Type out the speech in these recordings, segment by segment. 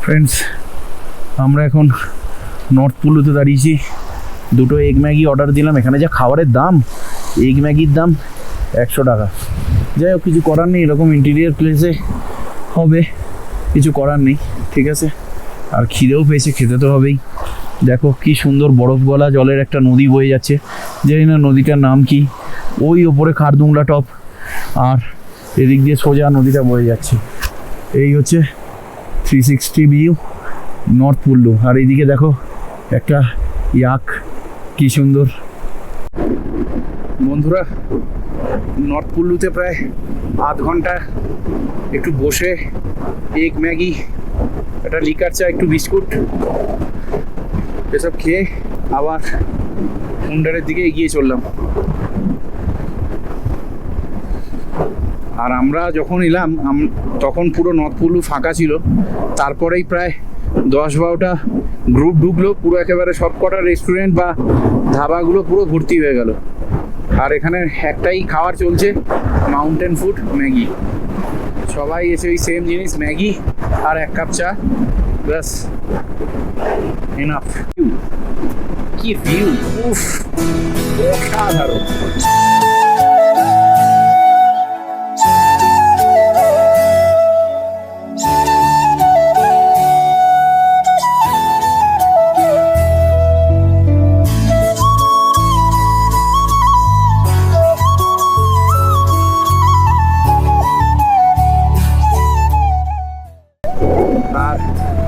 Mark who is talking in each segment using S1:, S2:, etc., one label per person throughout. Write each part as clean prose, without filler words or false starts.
S1: Friends, আমরা এখন north পুলুতে দাঁড়িয়েছি। দুটো এগ ম্যাগি অর্ডার দিলাম। এখানে যা খাবারের দাম, এগ ম্যাগির দাম 100 টাকা। যাই হোক, কিছু করার নেই, এরকম ইন্টেরিয়ার প্লেসে হবে, কিছু করার নেই, ঠিক আছে। আর খিদেও পেয়েছে, খেতে তো হবেই। দেখো কি সুন্দর বরফ গলা জলের একটা নদী বয়ে যাচ্ছে, জানি না নদীটার নাম কি। ওই ওপরে খারদুংলা টপ, আর এদিক দিয়ে সোজা নদীটা বয়ে যাচ্ছে। এই হচ্ছে 360 ভিউ নর্থ পুল্লু। আর এইদিকে দেখো একটা ইয়াক, কি সুন্দর। বন্ধুরা, নর্থ পুল্লুতে প্রায় আধ ঘন্টা একটু বসে এগ ম্যাগি, একটা লিকার চা, একটু বিস্কুট এসব খেয়ে আবার হুন্ডারের দিকে এগিয়ে চললাম। আর আমরা যখন এলাম তখন পুরো নর্থ পুল্লু ফাঁকা ছিল। তারপরেই প্রায় 10-12টা গ্রুপ ঢুকলো, পুরো একেবারে সব কটা রেস্টুরেন্ট বা ধাবাগুলো পুরো ভর্তি হয়ে গেল। আর এখানে একটাই খাবার চলছে, মাউন্টেন ফুড, ম্যাগি। সবাই এসে ওই সেম জিনিস, ম্যাগি আর 1 কাপ চা, ব্যাস, এনাফ। কি ভিউ, উফ, অসাধারণ। আর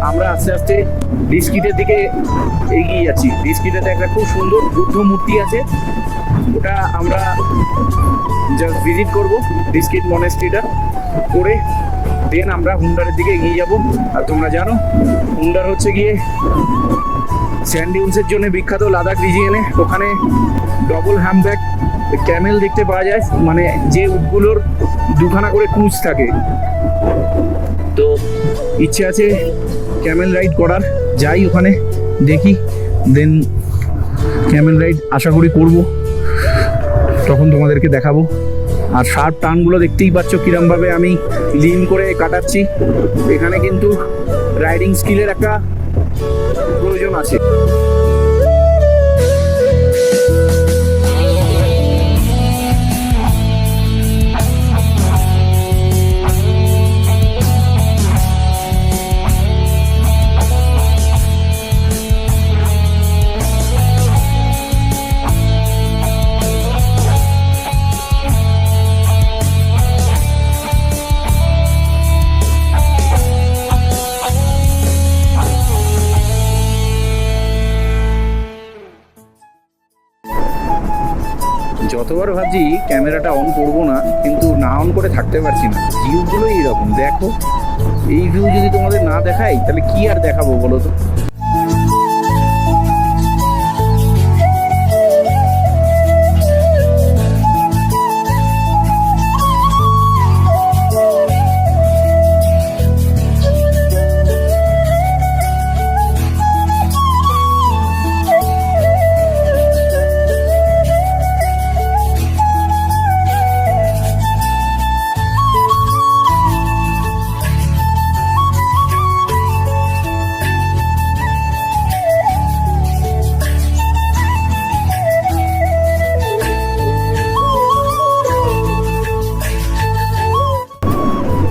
S1: আমরা আস্তে আস্তে বিস্কিটের দিকে এগিয়ে যাচ্ছি। বিস্কিটেতে একটা খুব সুন্দর বুদ্ধ মূর্তি আছে, ওটা আমরা জাস্ট ভিজিট করবো, বিস্কিট মনেস্ট্রিটা করে দেন আমরা হুন্ডারের দিকে এগিয়ে যাব। আর তোমরা জানো হুন্ডার হচ্ছে গিয়ে স্যান্ড ডিউন্সের জন্য বিখ্যাত, লাদাখ রিজিয়নে। ওখানে ডবল হ্যামব্যাক ক্যামেল দেখতে পাওয়া যায়, মানে যে উটগুলোর দুখানা করে কুঁচ থাকে। তো ইচ্ছে আছে ক্যামেল রাইড করার, যাই ওখানে দেখি, দেন ক্যামেল রাইড আশা করি করব, তখন তোমাদেরকে দেখাবো। আর শার্প টার্নগুলো দেখতেই পাচ্ছ কিরমভাবে আমি লিন করে কাটাচ্ছি। এখানে কিন্তু রাইডিং স্কিলের একটা প্রয়োজন আছে। যতবার ভাবছি ক্যামেরাটা অন করবো না, কিন্তু না অন করে থাকতে পারছি না। ভিউগুলোই এরকম, দেখো এই ভিউ যদি তোমাদের না দেখাই তাহলে কি আর দেখাবো বলো তো।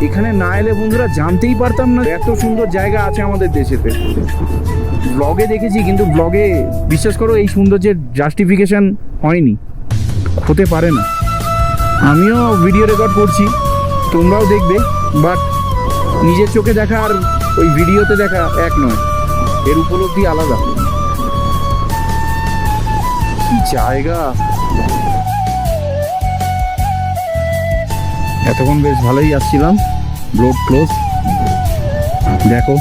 S1: এখানে না এলে বন্ধুরা জানতেই পারতাম না এত সুন্দর জায়গা আছে আমাদের দেশেতে। ব্লগে দেখেছি, কিন্তু ব্লগে বিশ্বাস করো এই সৌন্দর্যের জাস্টিফিকেশন হয়নি, হতে পারে না। আমিও ভিডিও রেকর্ড করছি, তোমরাও দেখবে, বাট নিজের চোখে দেখা আর ওই ভিডিওতে দেখা এক নয়, এর উপলব্ধি আলাদা। কি জায়গা! এতক্ষণ বেশ ভালোই আসছিলাম, রোড ক্লোজ। দেখো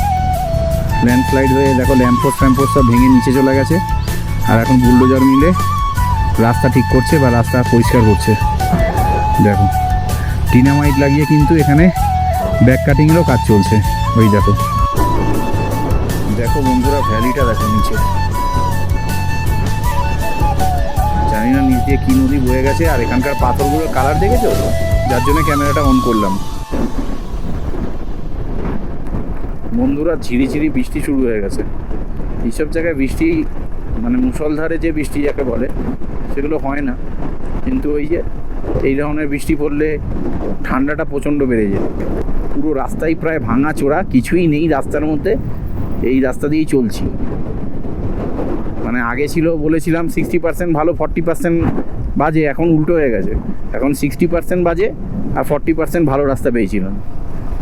S1: ল্যান্ডস্লাইড হয়ে, দেখো ল্যাম্পপোস্ট সব ভেঙে নিচে চলে গেছে। আর এখন বুলডোজার মিলে রাস্তা ঠিক করছে বা রাস্তা পরিষ্কার করছে। দেখো ডিনামাইট লাগিয়ে কিন্তু এখানে ব্যাক কাটিংয়েরও কাজ চলছে। ওই দেখো, দেখো বন্ধুরা ভ্যালিটা দেখো নিচে, জানি না নিচ দিয়ে কী নদী বয়ে গেছে। আর এখানকার পাথরগুলোর কালার দেখেছো, যার জন্য ক্যামেরাটা অন করলাম। বন্ধুরা ঝিরিঝিরি বৃষ্টি শুরু হয়ে গেছে। এইসব জায়গায় বৃষ্টি মানে মুষলধারে যে বৃষ্টি যাকে বলে সেগুলো হয় না, কিন্তু ওই যে এই ধরনের বৃষ্টি পড়লে ঠান্ডাটা প্রচণ্ড বেড়ে যায়। পুরো রাস্তায় প্রায় ভাঙা চোরা, কিছুই নেই রাস্তার মধ্যে। এই রাস্তা দিয়েই চলছি। মানে আগে ছিল বলেছিলাম 60% ভালো 40% বাজে, এখন উল্টো হয়ে গেছে। এখন 60% বাজে আর 40% ভালো রাস্তা পেয়েছিলাম।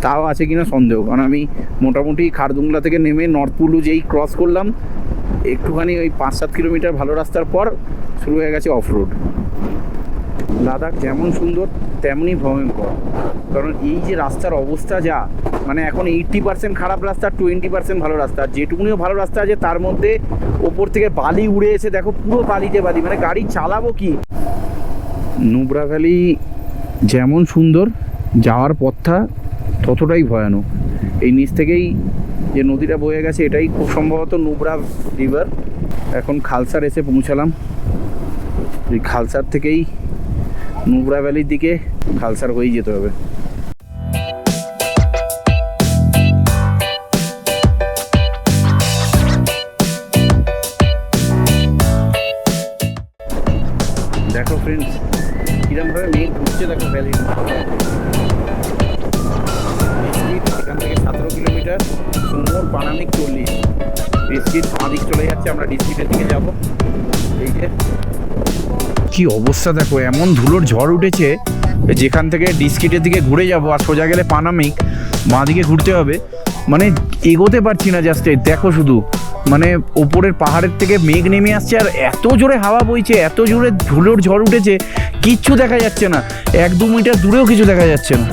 S1: তাও আছে কিনা সন্দেহ, কারণ আমি মোটামুটি খারদুংলা থেকে নেমে নর্থ পুলু যেই ক্রস করলাম, একটুখানি ওই 5-7 কিলোমিটার ভালো রাস্তার পর শুরু হয়ে গেছে অফ রোড। লাদাখ যেমন সুন্দর তেমনই ভয়ঙ্কর, কারণ এই যে রাস্তার অবস্থা যা, মানে এখন 80% খারাপ রাস্তা, 20% ভালো রাস্তা। যেটুকুনিও ভালো রাস্তা আছে তার মধ্যে ওপর থেকে বালি উড়ে এসে দেখো পুরো বালিতে বালি, মানে গাড়ি চালাবো কি। নুব্রা ভ্যালি যেমন সুন্দর, যাওয়ার পথটা ততটাই ভয়ানক। এই নিচ থেকেই যে নদীটা বয়ে গেছে এটাই খুব সম্ভবত নুব্রা রিভার। এখন খালসার এসে পৌঁছালাম। এই খালসার থেকেই নুব্রা ভ্যালির দিকে খালসার হয়েই যেতে হবে। দেখো ফ্রেন্ডস কিরমভাবে মেঘ ঘুরছে, দেখো ভ্যালির এখান থেকে 17 কিলোমিটার, সুমোর পানামিক 40। ডিস্কিট দিক চলে যাচ্ছে, আমরা ডিস্কিটের দিকে যাব। এই যে কি অবস্থা দেখো, এমন ধুলোর ঝড় উঠেছে, যেখান থেকে ডিস্কিটের দিকে ঘুরে যাব আর সোজা গেলে পানামিক, বাঁ দিকে ঘুরতে হবে। মানে এগোতে পারছি না, জাস্ট দেখো শুধু, মানে ওপরের পাহাড়ের থেকে মেঘ নেমে আসছে আর এত জোরে হাওয়া বইছে, এত জোরে ধুলোর ঝড় উঠেছে, কিচ্ছু দেখা যাচ্ছে না। 1-2 মিটার দূরেও কিছু দেখা যাচ্ছে না।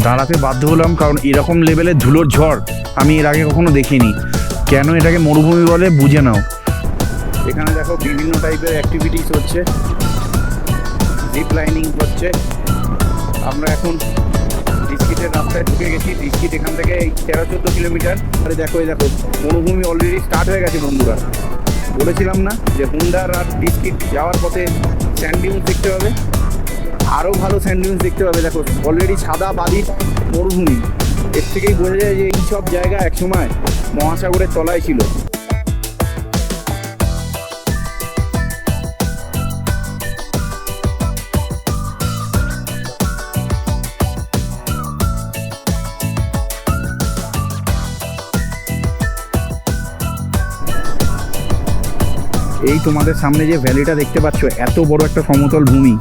S1: দাঁড়াতে বাধ্য হলাম, কারণ এরকম লেভেলের ধুলোর ঝড় আমি এর আগে কখনো দেখিনি। কেন এটাকে মরুভূমি বলে বুঝে নাও। এখানে দেখো বিভিন্ন টাইপের অ্যাক্টিভিটিস হচ্ছে, জিপ লাইনিং হচ্ছে। আমরা এখন ডিস্কিটের রাস্তায় ঢুকে গেছি। ডিস্কিট এখান থেকে 13-14 কিলোমিটার। আরে দেখো, এই দেখো মরুভূমি অলরেডি স্টার্ট হয়ে গেছে বন্ধুরা। বলেছিলাম না যে হুন্ডার আর ডিস্কিট যাওয়ার পথে স্যান্ড ডিউন্স দেখতে হবে, আরও ভালো স্যান্ড ডিউন্স দেখতে হবে। দেখো অলরেডি সাদা বালির মরুভূমি। এর থেকেই বোঝা যায় যে এই সব জায়গা একসময় মহাসাগরের তলায় ছিল। এই তোমাদের সামনে যে ভ্যালিটা দেখতে পাচ্ছ, এত বড় একটা সমতল ভূমি,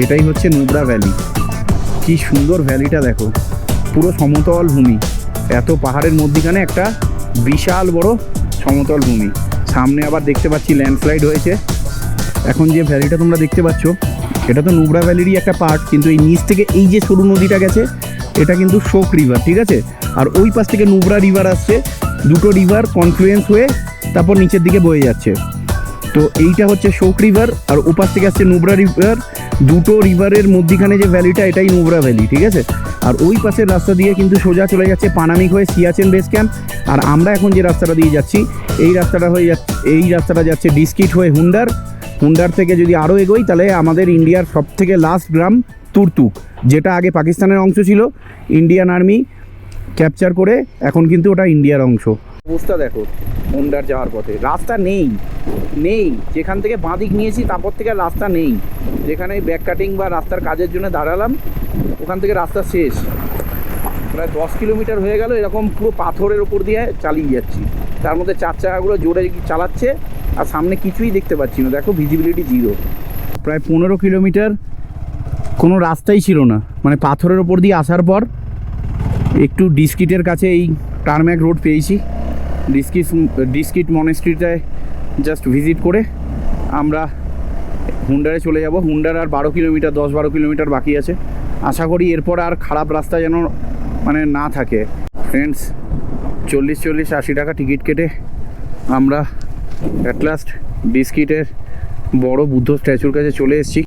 S1: এটাই হচ্ছে নুব্রা ভ্যালি। কি সুন্দর ভ্যালিটা দেখো, পুরো সমতল ভূমি, এত পাহাড়ের মধ্যিখানে একটা বিশাল বড় সমতল ভূমি। সামনে আবার দেখতে পাচ্ছি ল্যান্ডস্লাইড হয়েছে। এখন যে ভ্যালিটা তোমরা দেখতে পাচ্ছ, এটা তো নুব্রা ভ্যালিরই একটা পার্ট, কিন্তু এই নিচ থেকে এই যে সরু নদীটা গেছে, এটা কিন্তু শোক রিভার, ঠিক আছে। আর ওই পাশ থেকে নুব্রা রিভার আসছে। দুটো রিভার কনফ্লুয়েন্স হয়ে তারপর নিচের দিকে বয়ে যাচ্ছে। তো এইটা হচ্ছে শোক রিভার আর ওপাশ থেকে আসছে নুব্রা রিভার। দুটো রিভারের মধ্যিখানে যে ভ্যালিটা, এটাই নুব্রা ভ্যালি, ঠিক আছে। আর ওই পাশের রাস্তা দিয়ে কিন্তু সোজা চলে যাচ্ছে পানামিক হয়ে সিয়াচেন বেস ক্যাম্প। আর আমরা এখন যে রাস্তাটা দিয়ে যাচ্ছি, এই রাস্তাটা যাচ্ছে ডিস্কিট হয়ে হুন্ডার। হুন্ডার থেকে যদি আরও এগোই তাহলে আমাদের ইন্ডিয়ার সব থেকে লাস্ট গ্রাম তুর্তুক, যেটা আগে পাকিস্তানের অংশ ছিল। ইন্ডিয়ান আর্মি ক্যাপচার করে এখন কিন্তু ওটা ইন্ডিয়ার অংশ। অবস্থা দেখো হুন্ডার যাওয়ার পথে রাস্তা নেই। যেখান থেকে বাঁদিক নিয়েছি তারপর থেকে রাস্তা নেই। যেখানে ব্যাক কাটিং বা রাস্তার কাজের জন্য দাঁড়ালাম, ওখান থেকে রাস্তা শেষ। প্রায় 10 কিলোমিটার হয়ে গেল, এরকম পুরো পাথরের ওপর দিয়ে চালিয়ে যাচ্ছি। তার মধ্যে 4 চাকাগুলো জোরে চালাচ্ছে আর সামনে কিছুই দেখতে পাচ্ছি না। দেখো ভিজিবিলিটি 0। প্রায় 15 কিলোমিটার কোনো রাস্তাই ছিল না, মানে পাথরের ওপর দিয়ে আসার পর একটু ডিস্কিটের কাছে এই টারম্যাক রোড পেয়েছি। ডিস্কিট মনেস্ট্রিটায় জাস্ট ভিজিট করে আমরা হুন্ডারে চলে যাব। হুন্ডার আর 10-12 কিলোমিটার বাকি আছে। আশা করি এরপর আর খারাপ রাস্তা যেন মানে না থাকে। ফ্রেন্ডস 40-80 টাকা টিকিট কেটে আমরা অ্যাট লাস্ট ডিস্কিটের বড় বুদ্ধ স্ট্যাচুর কাছে চলে এসেছি।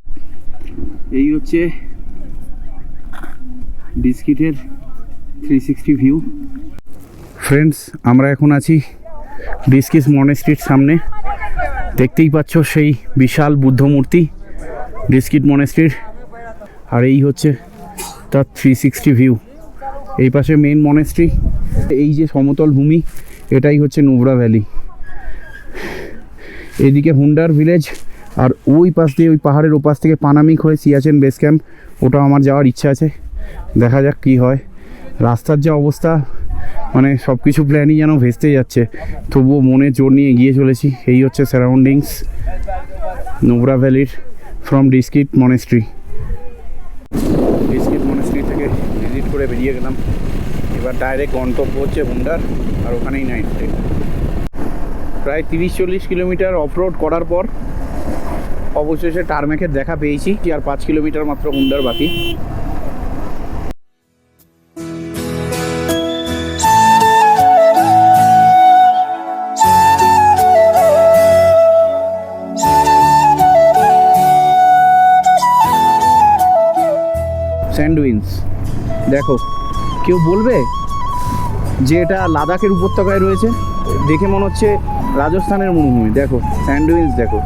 S1: এই হচ্ছে ডিস্কিটের 360 ভিউ। ফ্রেন্ডস আমরা এখন আছি ডিস্কিট মনেস্ট্রির সামনে। দেখতেই পাচ্ছ সেই বিশাল বুদ্ধ মূর্তি ডিস্কিট মনেস্ট্রির। আর এই হচ্ছে তার 360 ভিউ। এই পাশে মেন মনেস্ট্রি, এই যে সমতল ভূমি এটাই হচ্ছে নুব্রা ভ্যালি। এদিকে হুন্ডার ভিলেজ, আর ওই পাশ দিয়ে ওই পাহাড়ের ওপাশ থেকে পানামিক হয়ে সিয়াচেন বেস ক্যাম্প, ওটাও আমার যাওয়ার ইচ্ছা আছে, দেখা যাক কি হয়। রাস্তার যা অবস্থা, মানে সব কিছু প্ল্যানই যেন ভেস্তে যাচ্ছে, তবুও মনে জোর নিয়ে এগিয়ে চলেছি। এই হচ্ছে সারাউন্ডিংস নুব্রা ভ্যালির from Diskit monastery. Diskit monastery থেকে ভিজিট করে বেরিয়ে গেলাম, এবার ডাইরেক্ট গন্তব্য হচ্ছে হুন্ডার, আর ওখানেই নাইট স্টে। প্রায় 30-40 কিলোমিটার অফরোড করার পর অবশেষে টারম্যাকের দেখা পেয়েছি, আর 5 কিলোমিটার মাত্র হুন্ডার বাকি। স্যান্ডউইন্স দেখো, কেউ বলবে যে এটা লাদাখের উপত্যকায় রয়েছে, দেখে মনে হচ্ছে রাজস্থানের মরুভূমি। দেখো স্যান্ডউইন্স দেখো।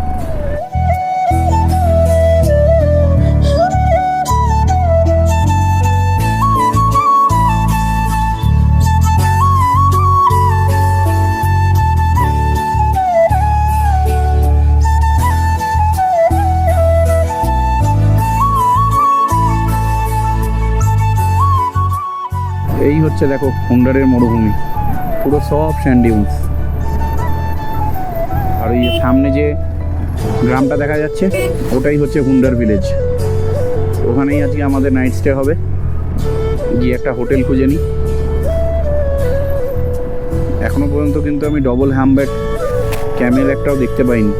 S1: এই হচ্ছে দেখো হুন্ডারের মরুভূমি, পুরো সব স্যান্ডউইন্স। আর ওই সামনে যে গ্রামটা দেখা যাচ্ছে ওটাই হচ্ছে হুন্ডার ভিলেজ। ওখানেই আজকে আমাদের নাইট স্টে হবে, গিয়ে একটা হোটেল খুঁজে নিই। এখনো পর্যন্ত কিন্তু আমি ডবল হ্যামব্যাক ক্যামেল একটাও দেখতে পাইনি।